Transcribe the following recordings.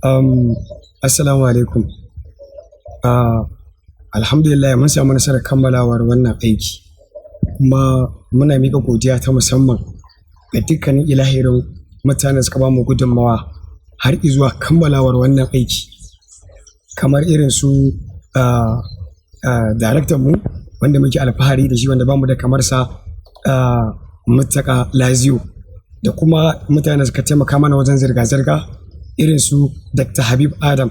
Assalamu alaikum. Alhamdulillah mun samu nasarar kammalawar wannan aiki, kuma muna miƙa godiya ta musamman ga dukkanin ilahirin mutanen suka ba mu gudunmawa har zuwa kammalawar wannan aiki, kamar irin su daraktan mu wanda muke alfahari da shi, wanda bamu da kamar sa, Muttaka Laziyo, da kuma mutanen suka taimaka mana wajen zirga-zirga irin su Dr. Habib Adam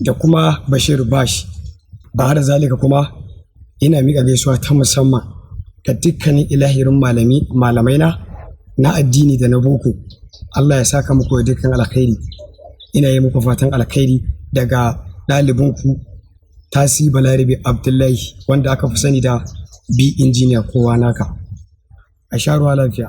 da kuma Bashir Bash. Ba da zalika kuma ina miƙa gaisuwa ta musamman ga dukkanin ilahirin malamai na addini da na boko. Allah ya saka muku da dukkan alkhairi. Ina yi muku fatan alkhairi daga ɗalibinku Tasi Balarabe Abdullahi, wanda aka fi sani da B Engineer kowa naka. A sha ruwa lafiya.